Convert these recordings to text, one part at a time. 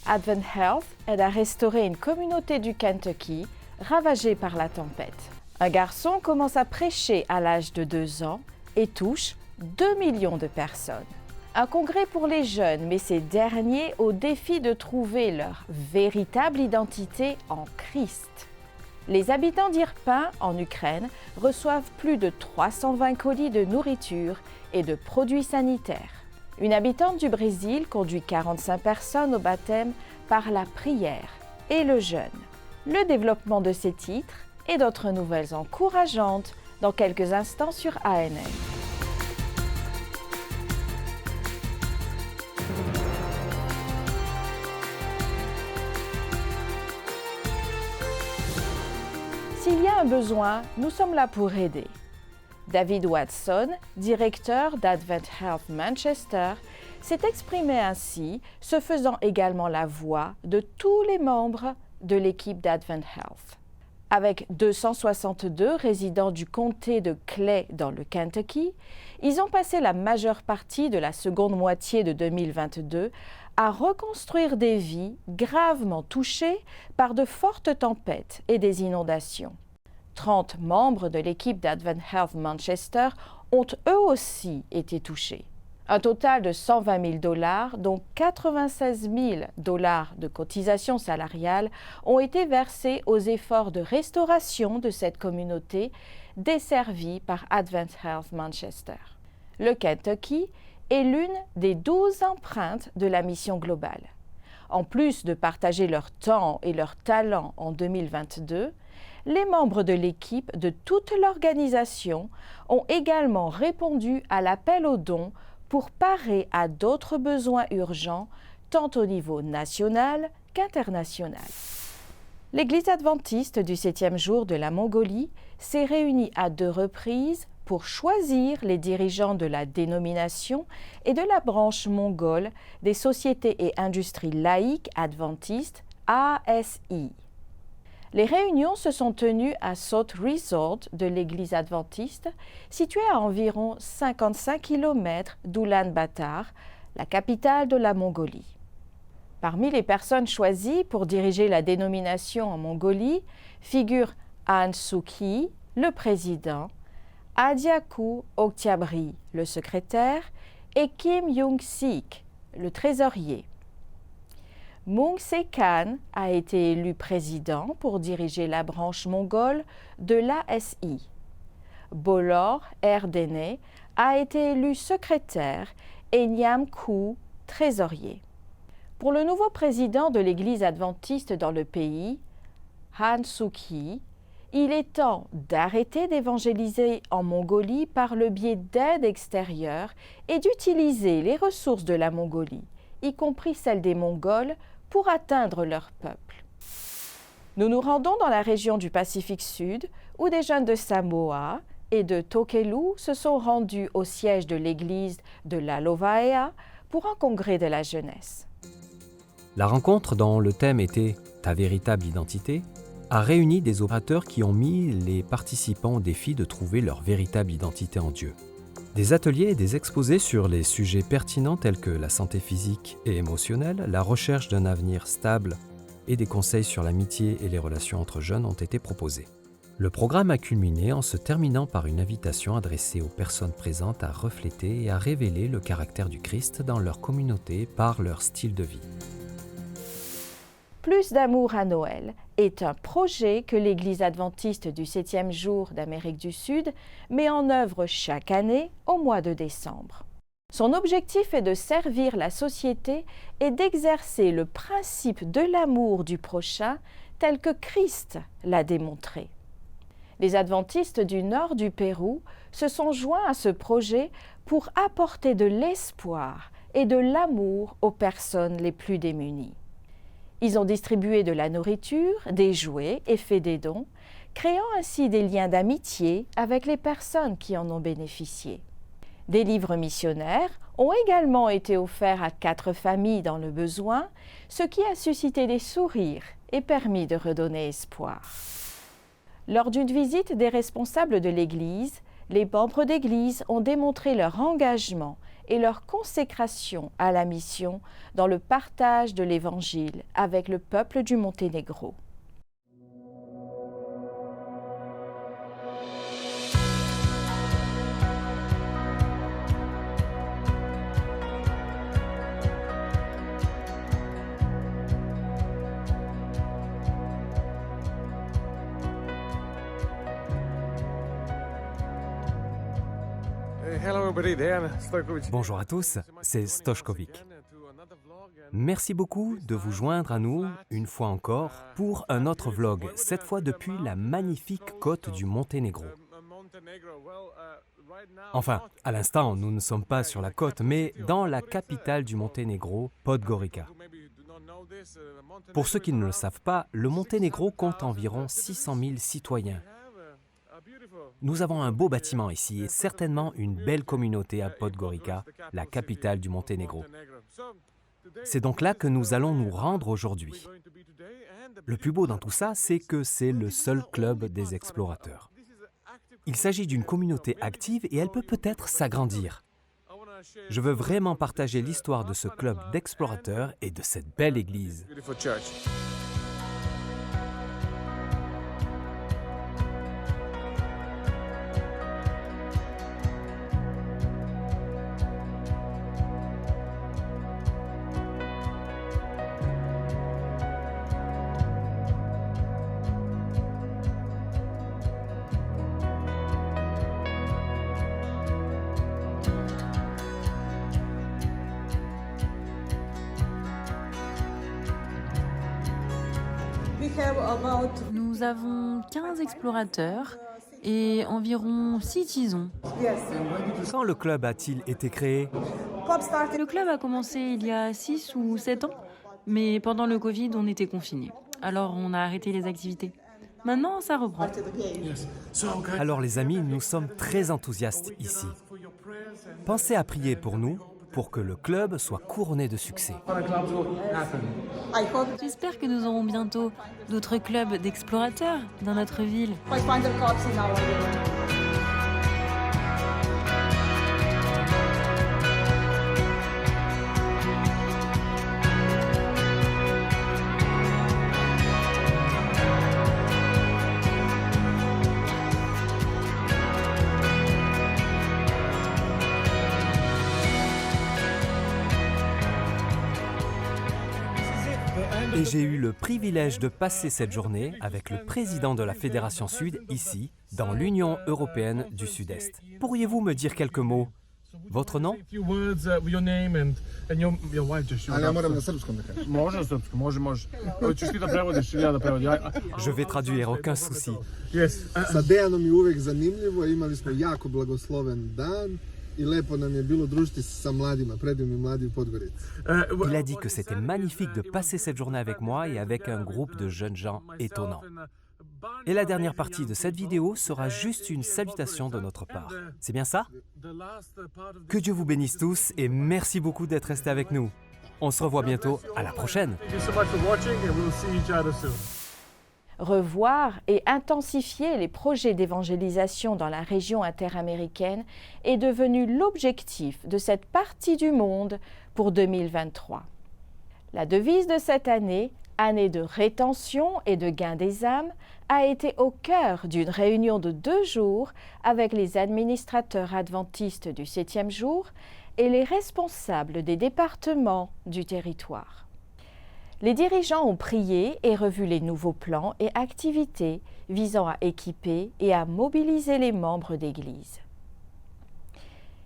Advent Health aide à restaurer une communauté du Kentucky ravagée par la tempête. Un garçon commence à prêcher à l'âge de 2 ans et touche 2 millions de personnes. Un congrès pour les jeunes met ces derniers au défi de trouver leur véritable identité en Christ. Les habitants d'Irpin, en Ukraine, reçoivent plus de 320 colis de nourriture et de produits sanitaires. Une habitante du Brésil conduit 45 personnes au baptême par la prière et le jeûne. Le développement de ces titres et d'autres nouvelles encourageantes dans quelques instants sur ANN. S'il y a un besoin, nous sommes là pour aider. David Watson, directeur d'Advent Health Manchester, s'est exprimé ainsi, se faisant également la voix de tous les membres de l'équipe d'Advent Health. Avec 262 résidents du comté de Clay dans le Kentucky, ils ont passé la majeure partie de la seconde moitié de 2022 à reconstruire des vies gravement touchées par de fortes tempêtes et des inondations. 30 membres de l'équipe d'Advent Health Manchester ont eux aussi été touchés. Un total de 120 000 $, dont 96 000 $ de cotisations salariales, ont été versés aux efforts de restauration de cette communauté desservie par Advent Health Manchester. Le Kentucky est l'une des 12 empreintes de la mission globale. En plus de partager leur temps et leur talent en 2022, les membres de l'équipe de toute l'organisation ont également répondu à l'appel aux dons pour parer à d'autres besoins urgents, tant au niveau national qu'international. L'Église adventiste du 7e jour de la Mongolie s'est réunie à 2 reprises pour choisir les dirigeants de la dénomination et de la branche mongole des sociétés et industries laïques adventistes ASI. Les réunions se sont tenues à Sot Resort de l'Église adventiste, située à environ 55 km d'Oulan-Bator, la capitale de la Mongolie. Parmi les personnes choisies pour diriger la dénomination en Mongolie figurent Han Suu-kyi, le président, Adyaku Oktyabri, le secrétaire, et Kim Young-sik, le trésorier. Moung Se-kan a été élu président pour diriger la branche mongole de l'ASI. Bolor Erdene a été élu secrétaire et Nyam Koo trésorier. Pour le nouveau président de l'Église adventiste dans le pays, Han Suu-kyi, il est temps d'arrêter d'évangéliser en Mongolie par le biais d'aides extérieures et d'utiliser les ressources de la Mongolie, y compris celles des Mongols, pour atteindre leur peuple. Nous nous rendons dans la région du Pacifique Sud, où des jeunes de Samoa et de Tokelau se sont rendus au siège de l'église de Lalovaea pour un congrès de la jeunesse. La rencontre dont le thème était « Ta véritable identité » a réuni des orateurs qui ont mis les participants au défi de trouver leur véritable identité en Dieu. Des ateliers et des exposés sur les sujets pertinents tels que la santé physique et émotionnelle, la recherche d'un avenir stable et des conseils sur l'amitié et les relations entre jeunes ont été proposés. Le programme a culminé en se terminant par une invitation adressée aux personnes présentes à refléter et à révéler le caractère du Christ dans leur communauté par leur style de vie. Plus d'amour à Noël est un projet que l'Église adventiste du 7e jour d'Amérique du Sud met en œuvre chaque année au mois de décembre. Son objectif est de servir la société et d'exercer le principe de l'amour du prochain tel que Christ l'a démontré. Les adventistes du nord du Pérou se sont joints à ce projet pour apporter de l'espoir et de l'amour aux personnes les plus démunies. Ils ont distribué de la nourriture, des jouets et fait des dons, créant ainsi des liens d'amitié avec les personnes qui en ont bénéficié. Des livres missionnaires ont également été offerts à 4 familles dans le besoin, ce qui a suscité des sourires et permis de redonner espoir. Lors d'une visite des responsables de l'Église, les membres d'Église ont démontré leur engagement et leur consécration à la mission dans le partage de l'Évangile avec le peuple du Monténégro. Bonjour à tous, c'est Stošković. Merci beaucoup de vous joindre à nous, une fois encore, pour un autre vlog, cette fois depuis la magnifique côte du Monténégro. Enfin, à l'instant, nous ne sommes pas sur la côte, mais dans la capitale du Monténégro, Podgorica. Pour ceux qui ne le savent pas, le Monténégro compte environ 600 000 citoyens. Nous avons un beau bâtiment ici et certainement une belle communauté à Podgorica, la capitale du Monténégro. C'est donc là que nous allons nous rendre aujourd'hui. Le plus beau dans tout ça, c'est que c'est le seul club des explorateurs. Il s'agit d'une communauté active et elle peut peut-être s'agrandir. Je veux vraiment partager l'histoire de ce club d'explorateurs et de cette belle église. Nous avons 15 explorateurs et environ 6 tisons. Quand le club a-t-il été créé? Le club a commencé il y a 6 ou 7 ans, mais pendant le Covid, on était confinés. Alors on a arrêté les activités. Maintenant, ça reprend. Alors les amis, nous sommes très enthousiastes ici. Pensez à prier pour nous, pour que le club soit couronné de succès. J'espère que nous aurons bientôt d'autres clubs d'explorateurs dans notre ville. Et j'ai eu le privilège de passer cette journée avec le président de la Fédération Sud, ici, dans l'Union européenne du Sud-Est. Pourriez-vous me dire quelques mots? Votre nom? Je vais traduire, aucun souci. Sa Dejanom je uvek zanimljivo, imali smo jako blagosloven dan. Il a dit que c'était magnifique de passer cette journée avec moi et avec un groupe de jeunes gens étonnants. Et la dernière partie de cette vidéo sera juste une salutation de notre part. C'est bien ça? Que Dieu vous bénisse tous et merci beaucoup d'être restés avec nous. On se revoit bientôt, à la prochaine. Revoir et intensifier les projets d'évangélisation dans la région interaméricaine est devenu l'objectif de cette partie du monde pour 2023. La devise de cette année, année de rétention et de gain des âmes, a été au cœur d'une réunion de 2 jours avec les administrateurs adventistes du 7e jour et les responsables des départements du territoire. Les dirigeants ont prié et revu les nouveaux plans et activités visant à équiper et à mobiliser les membres d'Église.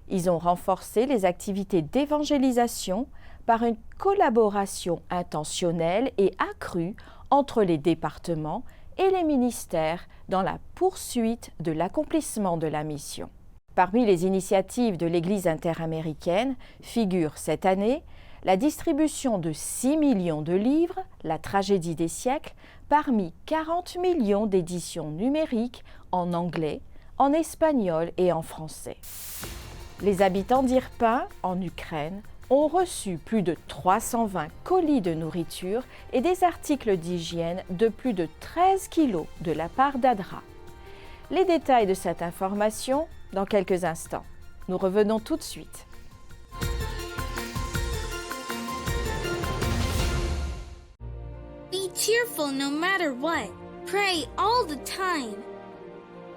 Ils ont renforcé les activités d'évangélisation par une collaboration intentionnelle et accrue entre les départements et les ministères dans la poursuite de l'accomplissement de la mission. Parmi les initiatives de l'Église interaméricaine figure cette année la distribution de 6 millions de livres, La tragédie des siècles, parmi 40 millions d'éditions numériques en anglais, en espagnol et en français. Les habitants d'Irpin, en Ukraine, ont reçu plus de 320 colis de nourriture et des articles d'hygiène de plus de 13 kilos de la part d'ADRA. Les détails de cette information dans quelques instants. Nous revenons tout de suite. Be cheerful no matter what. Pray all the time.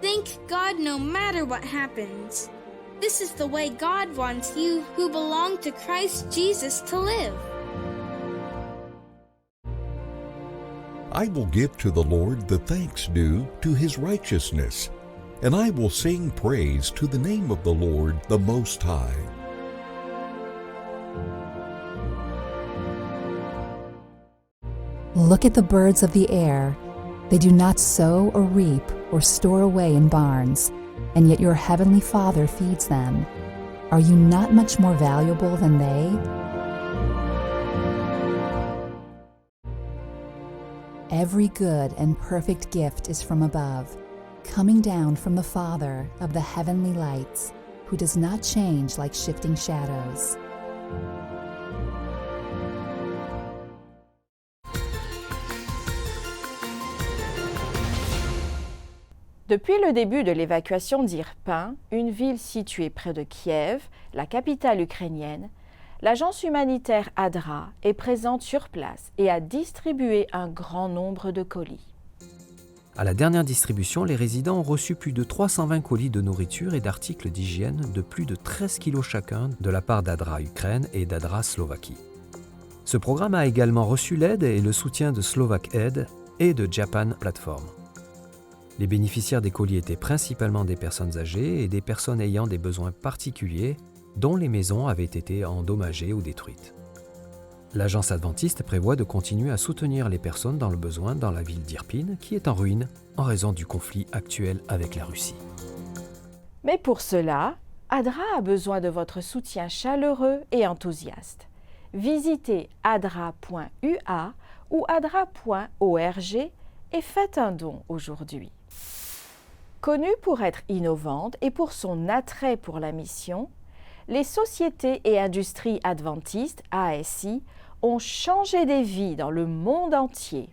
Thank God no matter what happens. This is the way God wants you who belong to Christ Jesus to live. I will give to the Lord the thanks due to his righteousness, and I will sing praise to the name of the Lord, the Most High. Look at the birds of the air. They do not sow or reap or store away in barns, and yet your heavenly Father feeds them. Are you not much more valuable than they? Every good and perfect gift is from above, coming down from the Father of the heavenly lights, who does not change like shifting shadows. Depuis le début de l'évacuation d'Irpin, une ville située près de Kiev, la capitale ukrainienne, l'agence humanitaire ADRA est présente sur place et a distribué un grand nombre de colis. À la dernière distribution, les résidents ont reçu plus de 320 colis de nourriture et d'articles d'hygiène de plus de 13 kilos chacun de la part d'ADRA Ukraine et d'ADRA Slovaquie. Ce programme a également reçu l'aide et le soutien de Slovak Aid et de Japan Platform. Les bénéficiaires des colis étaient principalement des personnes âgées et des personnes ayant des besoins particuliers dont les maisons avaient été endommagées ou détruites. L'agence adventiste prévoit de continuer à soutenir les personnes dans le besoin dans la ville d'Irpin, qui est en ruine en raison du conflit actuel avec la Russie. Mais pour cela, ADRA a besoin de votre soutien chaleureux et enthousiaste. Visitez adra.ua ou adra.org et faites un don aujourd'hui. Connue pour être innovante et pour son attrait pour la mission, les sociétés et industries adventistes, ASI, ont changé des vies dans le monde entier.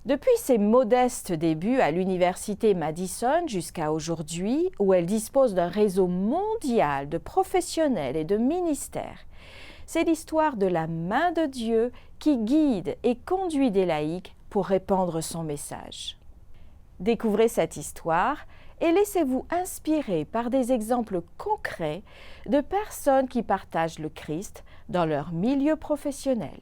Depuis ses modestes débuts à l'université Madison jusqu'à aujourd'hui, où elle dispose d'un réseau mondial de professionnels et de ministères, c'est l'histoire de la main de Dieu qui guide et conduit des laïcs pour répandre son message. Découvrez cette histoire et laissez-vous inspirer par des exemples concrets de personnes qui partagent le Christ dans leur milieu professionnel.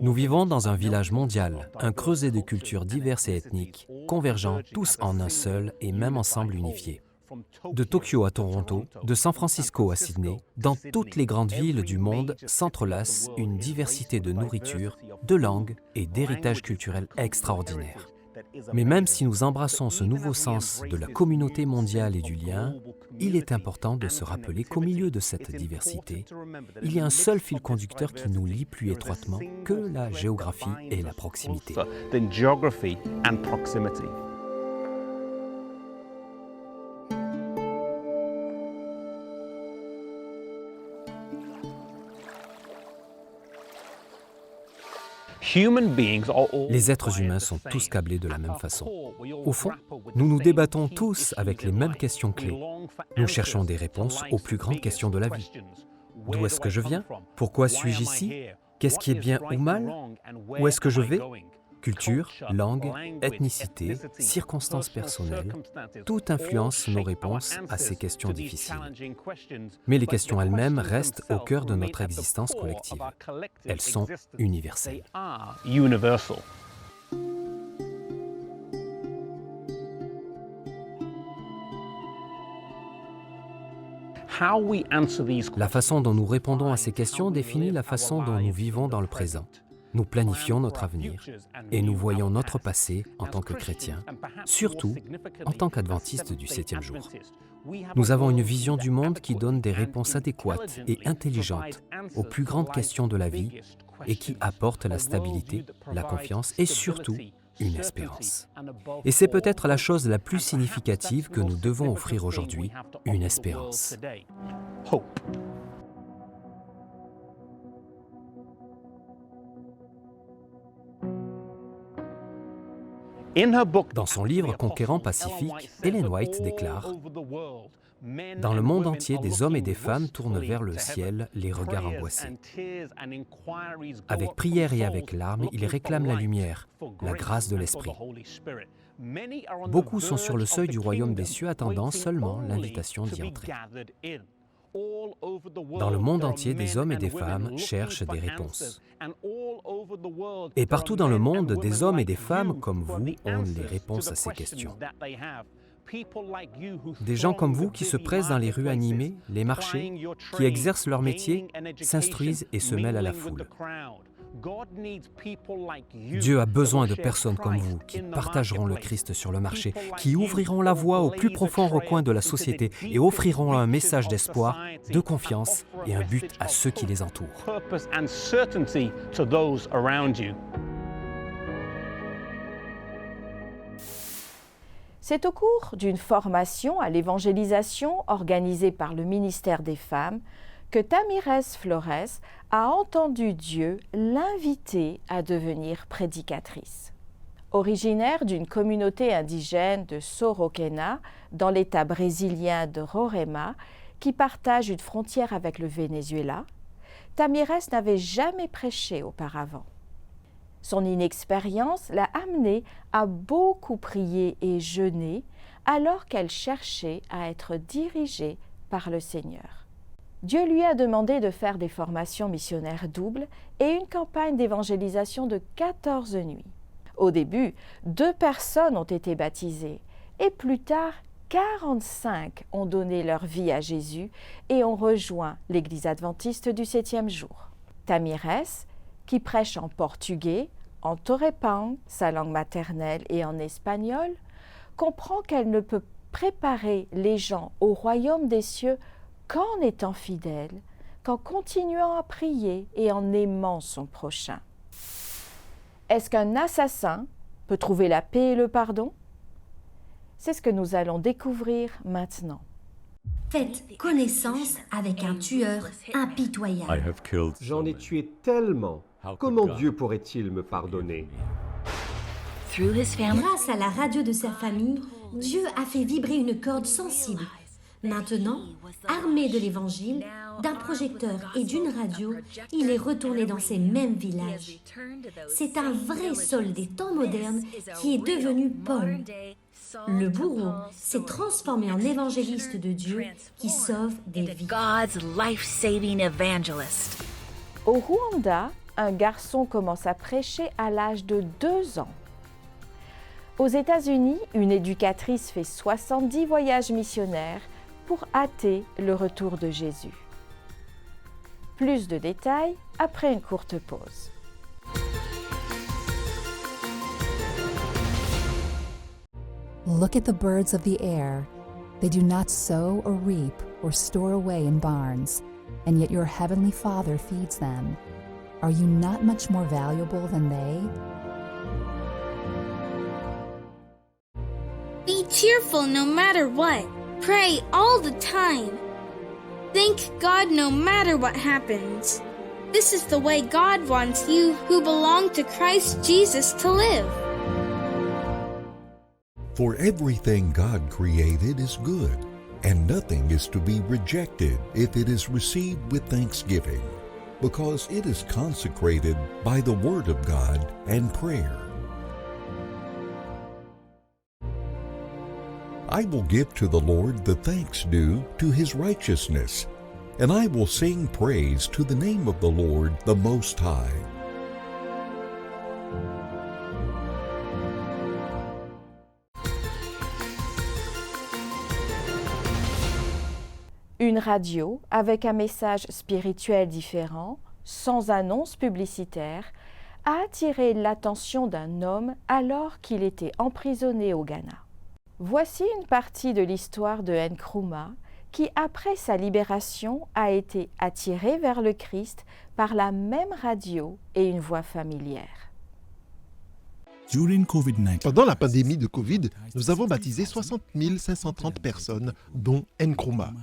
Nous vivons dans un village mondial, un creuset de cultures diverses et ethniques, convergeant tous en un seul et même ensemble unifié. De Tokyo à Toronto, de San Francisco à Sydney, dans toutes les grandes villes du monde s'entrelace une diversité de nourriture, de langues et d'héritages culturels extraordinaires. Mais même si nous embrassons ce nouveau sens de la communauté mondiale et du lien, il est important de se rappeler qu'au milieu de cette diversité, il y a un seul fil conducteur qui nous lie plus étroitement que la géographie et la proximité. Les êtres humains sont tous câblés de la même façon. Au fond, nous nous débattons tous avec les mêmes questions clés. Nous cherchons des réponses aux plus grandes questions de la vie. D'où est-ce que je viens? Pourquoi suis-je ici? Qu'est-ce qui est bien ou mal? Où est-ce que je vais? Culture, langue, ethnicité, circonstances personnelles, tout influence nos réponses à ces questions difficiles. Mais les questions elles-mêmes restent au cœur de notre existence collective. Elles sont universelles. La façon dont nous répondons à ces questions définit la façon dont nous vivons dans le présent. Nous planifions notre avenir et nous voyons notre passé en tant que chrétiens, surtout en tant qu'adventistes du 7e jour. Nous avons une vision du monde qui donne des réponses adéquates et intelligentes aux plus grandes questions de la vie et qui apporte la stabilité, la confiance et surtout une espérance. Et c'est peut-être la chose la plus significative que nous devons offrir aujourd'hui, une espérance. Dans son livre Conquérant Pacifique, Ellen White déclare « Dans le monde entier, des hommes et des femmes tournent vers le ciel, les regards angoissés. Avec prière et avec larmes, ils réclament la lumière, la grâce de l'Esprit. Beaucoup sont sur le seuil du royaume des cieux attendant seulement l'invitation d'y entrer. » Dans le monde entier, des hommes et des femmes cherchent des réponses. Et partout dans le monde, des hommes et des femmes comme vous ont les réponses à ces questions. Des gens comme vous qui se pressent dans les rues animées, les marchés, qui exercent leur métier, s'instruisent et se mêlent à la foule. Dieu a besoin de personnes comme vous qui partageront le Christ sur le marché, qui ouvriront la voie au plus profond recoin de la société et offriront un message d'espoir, de confiance et un but à ceux qui les entourent. C'est au cours d'une formation à l'évangélisation organisée par le ministère des Femmes que Tamires Flores a entendu Dieu l'inviter à devenir prédicatrice. Originaire d'une communauté indigène de Sorocena, dans l'État brésilien de Roraima, qui partage une frontière avec le Venezuela, Tamires n'avait jamais prêché auparavant. Son inexpérience l'a amenée à beaucoup prier et jeûner alors qu'elle cherchait à être dirigée par le Seigneur. Dieu lui a demandé de faire des formations missionnaires doubles et une campagne d'évangélisation de 14 nuits. Au début, 2 personnes ont été baptisées et plus tard, 45 ont donné leur vie à Jésus et ont rejoint l'Église adventiste du 7e jour. Tamires, qui prêche en portugais, en torepang, sa langue maternelle, et en espagnol, comprend qu'elle ne peut préparer les gens au royaume des cieux qu'en étant fidèle, qu'en continuant à prier et en aimant son prochain. Est-ce qu'un assassin peut trouver la paix et le pardon? C'est ce que nous allons découvrir maintenant. Faites connaissance avec un tueur impitoyable. J'en ai tué tellement. Comment Dieu pourrait-il me pardonner? Grâce à la radio de sa famille, Dieu a fait vibrer une corde sensible. Maintenant, armé de l'Évangile, d'un projecteur et d'une radio, il est retourné dans ces mêmes villages. C'est un vrai Saul des temps modernes qui est devenu Paul. Le bourreau s'est transformé en évangéliste de Dieu qui sauve des vies. Au Rwanda, un garçon commence à prêcher à l'âge de 2 ans. Aux États-Unis, une éducatrice fait 70 voyages missionnaires pour hâter le retour de Jésus. Plus de détails après une courte pause. Look at the birds of the air. They do not sow or reap or store away in barns, and yet your heavenly Father feeds them. Are you not much more valuable than they? Be cheerful no matter what. Pray all the time. Thank God no matter what happens. This is the way God wants you who belong to Christ Jesus to live. For everything God created is good, and nothing is to be rejected if it is received with thanksgiving, because it is consecrated by the Word of God and prayer. I will give to the Lord the thanks due to His righteousness, and I will sing praise to the name of the Lord the Most High. Une radio avec un message spirituel différent, sans annonce publicitaire, a attiré l'attention d'un homme alors qu'il était emprisonné au Ghana. Voici une partie de l'histoire de Nkrumah qui, après sa libération, a été attiré vers le Christ par la même radio et une voix familière. Pendant la pandémie de Covid, nous avons baptisé 60 530 personnes, dont Nkrumah.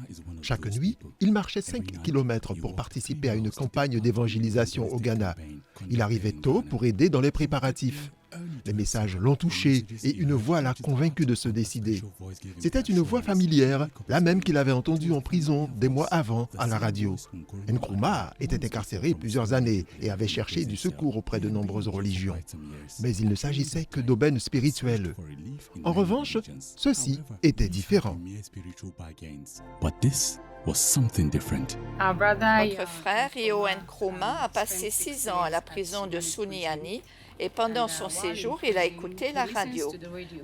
Chaque nuit, il marchait 5 km pour participer à une campagne d'évangélisation au Ghana. Il arrivait tôt pour aider dans les préparatifs. Les messages l'ont touché et une voix l'a convaincu de se décider. C'était une voix familière, la même qu'il avait entendue en prison des mois avant à la radio. Nkrumah était incarcéré plusieurs années et avait cherché du secours auprès de nombreuses religions. Mais il ne s'agissait que d'aubaines spirituelles. En revanche, ceci était différent. Notre frère Io Nkrumah a passé 6 ans à la prison de Suniani et pendant son séjour, il a écouté la radio.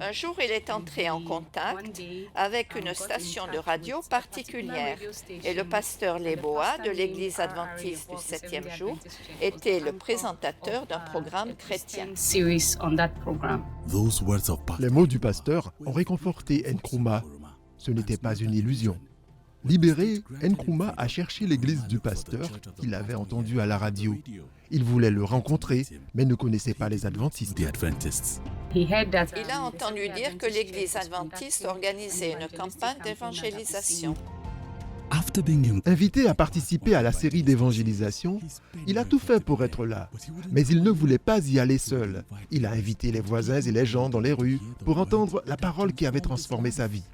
Un jour, il est entré en contact avec une station de radio particulière et le pasteur Leboa de l'église adventiste du 7e jour était le présentateur d'un programme chrétien. Les mots du pasteur ont réconforté Nkrumah. Ce n'était pas une illusion. Libéré, Nkrumah a cherché l'église du pasteur qu'il avait entendu à la radio. Il voulait le rencontrer, mais ne connaissait pas les adventistes. Il a entendu dire que l'église adventiste organisait une campagne d'évangélisation. Invité à participer à la série d'évangélisation, il a tout fait pour être là. Mais il ne voulait pas y aller seul. Il a invité les voisins et les gens dans les rues pour entendre la parole qui avait transformé sa vie.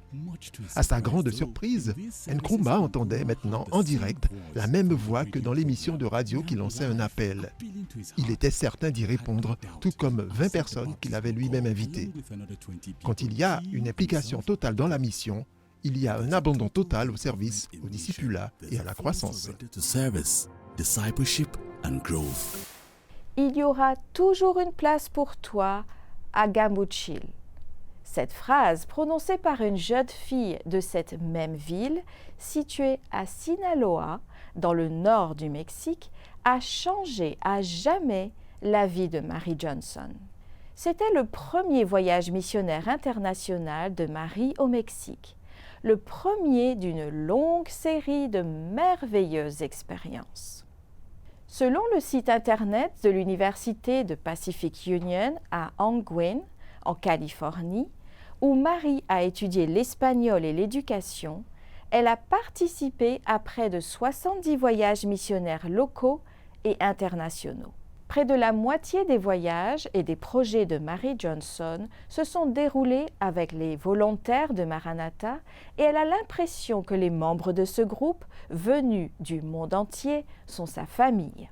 À sa grande surprise, Nkrumah entendait maintenant en direct la même voix que dans l'émission de radio qui lançait un appel. Il était certain d'y répondre, tout comme 20 personnes qu'il avait lui-même invitées. Quand il y a une implication totale dans la mission, il y a un abandon total au service, au discipulat et à la croissance. Il y aura toujours une place pour toi à Gamuchil. Cette phrase, prononcée par une jeune fille de cette même ville, située à Sinaloa, dans le nord du Mexique, a changé à jamais la vie de Mary Johnson. C'était le premier voyage missionnaire international de Mary au Mexique, le premier d'une longue série de merveilleuses expériences. Selon le site internet de l'Université de Pacific Union à Angwin, en Californie, où Mary a étudié l'espagnol et l'éducation, elle a participé à près de 70 voyages missionnaires locaux et internationaux. Près de la moitié des voyages et des projets de Mary Johnson se sont déroulés avec les volontaires de Maranatha et elle a l'impression que les membres de ce groupe, venus du monde entier, sont sa famille.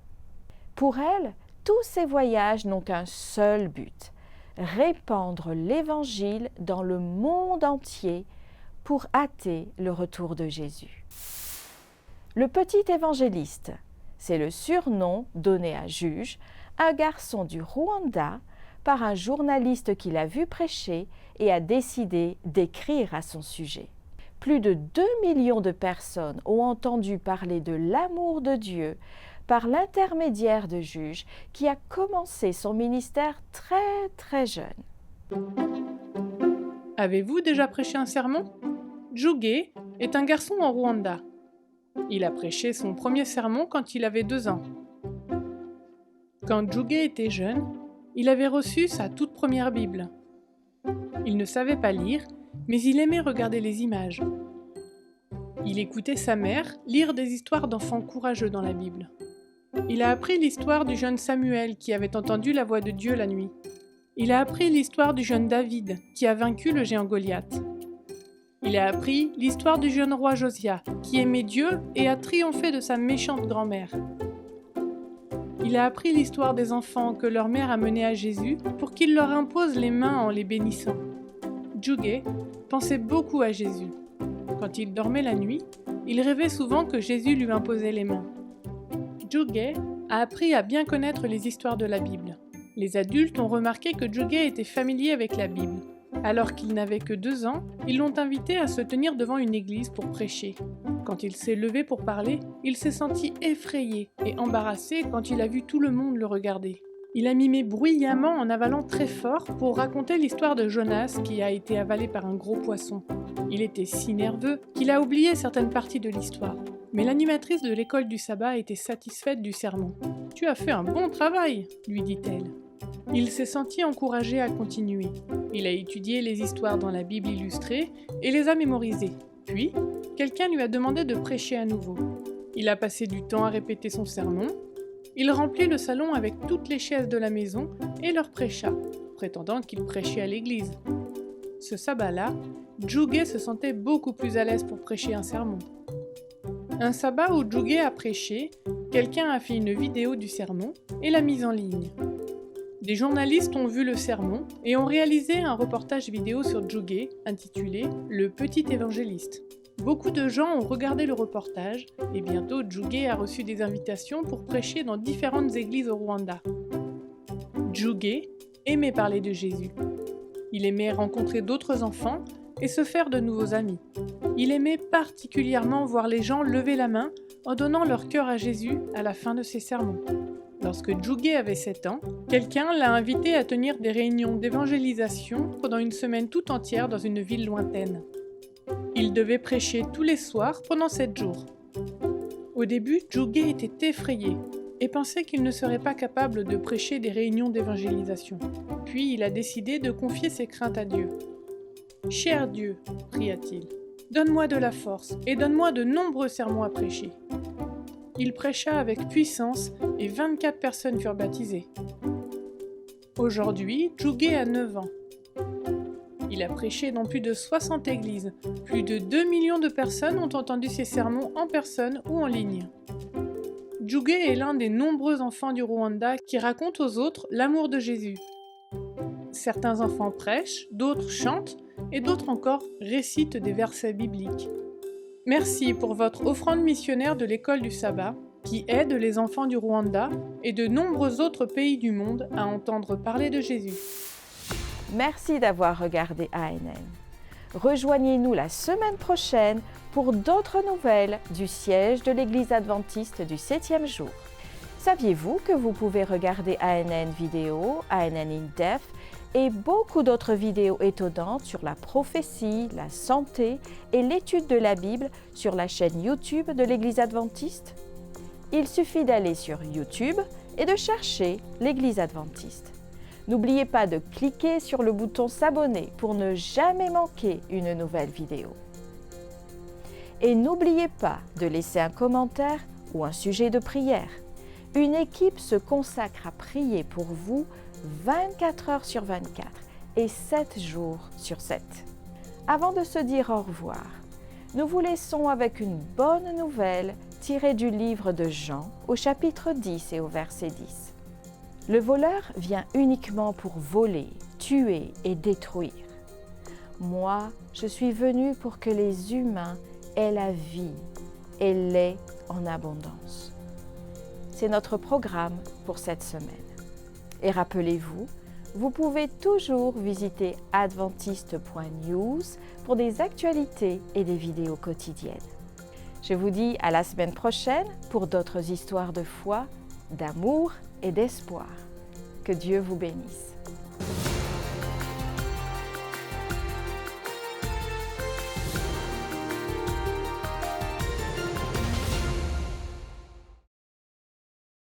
Pour elle, tous ces voyages n'ont qu'un seul but, répandre l'Évangile dans le monde entier pour hâter le retour de Jésus. Le petit évangéliste, c'est le surnom donné à Juge, un garçon du Rwanda, par un journaliste qui l'a vu prêcher et a décidé d'écrire à son sujet. Plus de 2 millions de personnes ont entendu parler de l'amour de Dieu par l'intermédiaire de Juge, qui a commencé son ministère très jeune. Avez-vous déjà prêché un sermon ? Juge est un garçon en Rwanda. Il a prêché son premier sermon quand il avait 2 ans. Quand Juge était jeune, il avait reçu sa toute première Bible. Il ne savait pas lire, mais il aimait regarder les images. Il écoutait sa mère lire des histoires d'enfants courageux dans la Bible. Il a appris l'histoire du jeune Samuel qui avait entendu la voix de Dieu la nuit. Il a appris l'histoire du jeune David qui a vaincu le géant Goliath. Il a appris l'histoire du jeune roi Josia qui aimait Dieu et a triomphé de sa méchante grand-mère. Il a appris l'histoire des enfants que leur mère a menés à Jésus pour qu'il leur impose les mains en les bénissant. Juge pensait beaucoup à Jésus. Quand il dormait la nuit, il rêvait souvent que Jésus lui imposait les mains. Juge a appris à bien connaître les histoires de la Bible. Les adultes ont remarqué que Juge était familier avec la Bible. Alors qu'il n'avait que 2 ans, ils l'ont invité à se tenir devant une église pour prêcher. Quand il s'est levé pour parler, il s'est senti effrayé et embarrassé quand il a vu tout le monde le regarder. Il a mimé bruyamment en avalant très fort pour raconter l'histoire de Jonas qui a été avalé par un gros poisson. Il était si nerveux qu'il a oublié certaines parties de l'histoire. Mais l'animatrice de l'école du sabbat était satisfaite du sermon. « Tu as fait un bon travail !» lui dit-elle. Il s'est senti encouragé à continuer. Il a étudié les histoires dans la Bible illustrée et les a mémorisées. Puis, quelqu'un lui a demandé de prêcher à nouveau. Il a passé du temps à répéter son sermon. Il remplit le salon avec toutes les chaises de la maison et leur prêcha, prétendant qu'il prêchait à l'église. Ce sabbat-là, Jugé se sentait beaucoup plus à l'aise pour prêcher un sermon. Un sabbat où Jugé a prêché, quelqu'un a fait une vidéo du sermon et l'a mise en ligne. Des journalistes ont vu le sermon et ont réalisé un reportage vidéo sur Jugé intitulé « Le petit évangéliste ». Beaucoup de gens ont regardé le reportage et bientôt Jugé a reçu des invitations pour prêcher dans différentes églises au Rwanda. Jugé aimait parler de Jésus. Il aimait rencontrer d'autres enfants et se faire de nouveaux amis. Il aimait particulièrement voir les gens lever la main en donnant leur cœur à Jésus à la fin de ses sermons. Lorsque Jugé avait 7 ans, quelqu'un l'a invité à tenir des réunions d'évangélisation pendant une semaine tout entière dans une ville lointaine. Il devait prêcher tous les soirs pendant 7 jours. Au début, Jugé était effrayé et pensait qu'il ne serait pas capable de prêcher des réunions d'évangélisation. Puis il a décidé de confier ses craintes à Dieu. « Cher Dieu, pria-t-il, donne-moi de la force et donne-moi de nombreux sermons à prêcher. » Il prêcha avec puissance et 24 personnes furent baptisées. Aujourd'hui, Jugé a 9 ans. Il a prêché dans plus de 60 églises. Plus de 2 millions de personnes ont entendu ses sermons en personne ou en ligne. Jugé est l'un des nombreux enfants du Rwanda qui racontent aux autres l'amour de Jésus. Certains enfants prêchent, d'autres chantent et d'autres encore récitent des versets bibliques. Merci pour votre offrande missionnaire de l'école du sabbat qui aide les enfants du Rwanda et de nombreux autres pays du monde à entendre parler de Jésus. Merci d'avoir regardé ANN. Rejoignez-nous la semaine prochaine pour d'autres nouvelles du siège de l'Église adventiste du 7e jour. Saviez-vous que vous pouvez regarder ANN vidéo, ANN in depth et beaucoup d'autres vidéos étonnantes sur la prophétie, la santé et l'étude de la Bible sur la chaîne YouTube de l'Église adventiste? Il suffit d'aller sur YouTube et de chercher l'Église adventiste. N'oubliez pas de cliquer sur le bouton s'abonner pour ne jamais manquer une nouvelle vidéo. Et n'oubliez pas de laisser un commentaire ou un sujet de prière. Une équipe se consacre à prier pour vous 24 heures sur 24 et 7 jours sur 7. Avant de se dire au revoir, nous vous laissons avec une bonne nouvelle tirée du livre de Jean au chapitre 10 et au verset 10. Le voleur vient uniquement pour voler, tuer et détruire. Moi, je suis venu pour que les humains aient la vie et l'aient en abondance. C'est notre programme pour cette semaine. Et rappelez-vous, vous pouvez toujours visiter adventiste.news pour des actualités et des vidéos quotidiennes. Je vous dis à la semaine prochaine pour d'autres histoires de foi, d'amour et d'espoir. Que Dieu vous bénisse.